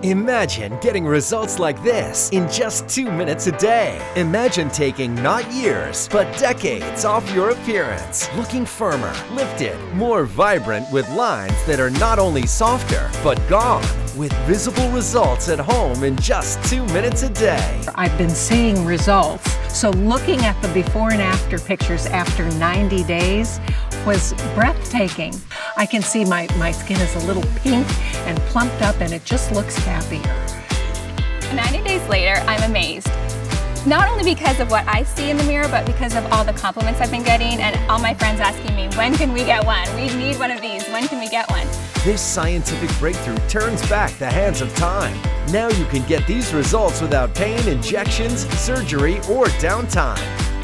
Imagine getting results like this in just 2 minutes a day. Imagine taking not years, but decades off your appearance. Looking firmer, lifted, more vibrant with lines that are not only softer, but gone. With visible results at home in just 2 minutes a day. I've been seeing results. So looking at the before and after pictures after 90 days was breathtaking. I can see my skin is a little pink and plumped up, and it just looks happier. 90 days later, I'm amazed. Not only because of what I see in the mirror, but because of all the compliments I've been getting and all my friends asking me, when can we get one? We need one of these. When can we get one? This scientific breakthrough turns back the hands of time. Now you can get these results without pain, injections, surgery, or downtime.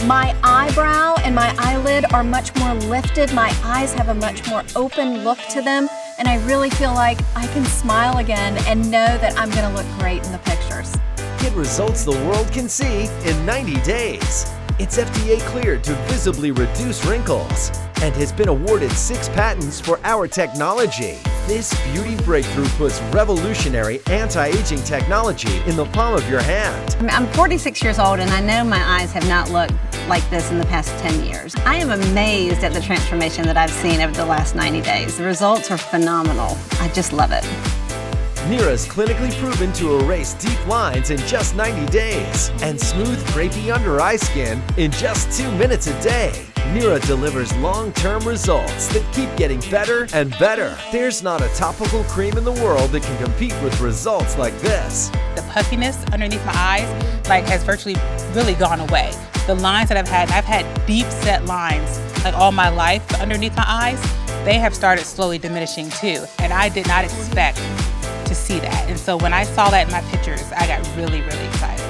My eyebrow and my eyelid are much more lifted. My eyes have a much more open look to them. And I really feel like I can smile again and know that I'm gonna look great in the pictures. Get results the world can see in 90 days. It's FDA cleared to visibly reduce wrinkles and has been awarded 6 patents for our technology. This beauty breakthrough puts revolutionary anti-aging technology in the palm of your hand. I'm 46 years old, and I know my eyes have not looked like this in the past 10 years. I am amazed at the transformation that I've seen over the last 90 days. The results are phenomenal. I just love it. NIRA is clinically proven to erase deep lines in just 90 days and smooth, crepey under-eye skin in just 2 minutes a day. NIRA delivers long-term results that keep getting better and better. There's not a topical cream in the world that can compete with results like this. The puffiness underneath my eyes has virtually really gone away. The lines that I've had deep set lines all my life underneath my eyes. They have started slowly diminishing too, and I did not expect to see that. And so when I saw that in my pictures, I got really, really excited.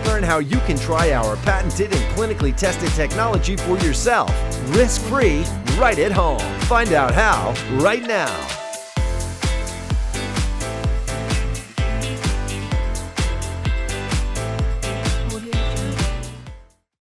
Learn how you can try our patented and clinically tested technology for yourself, risk-free, right at home. Find out how right now.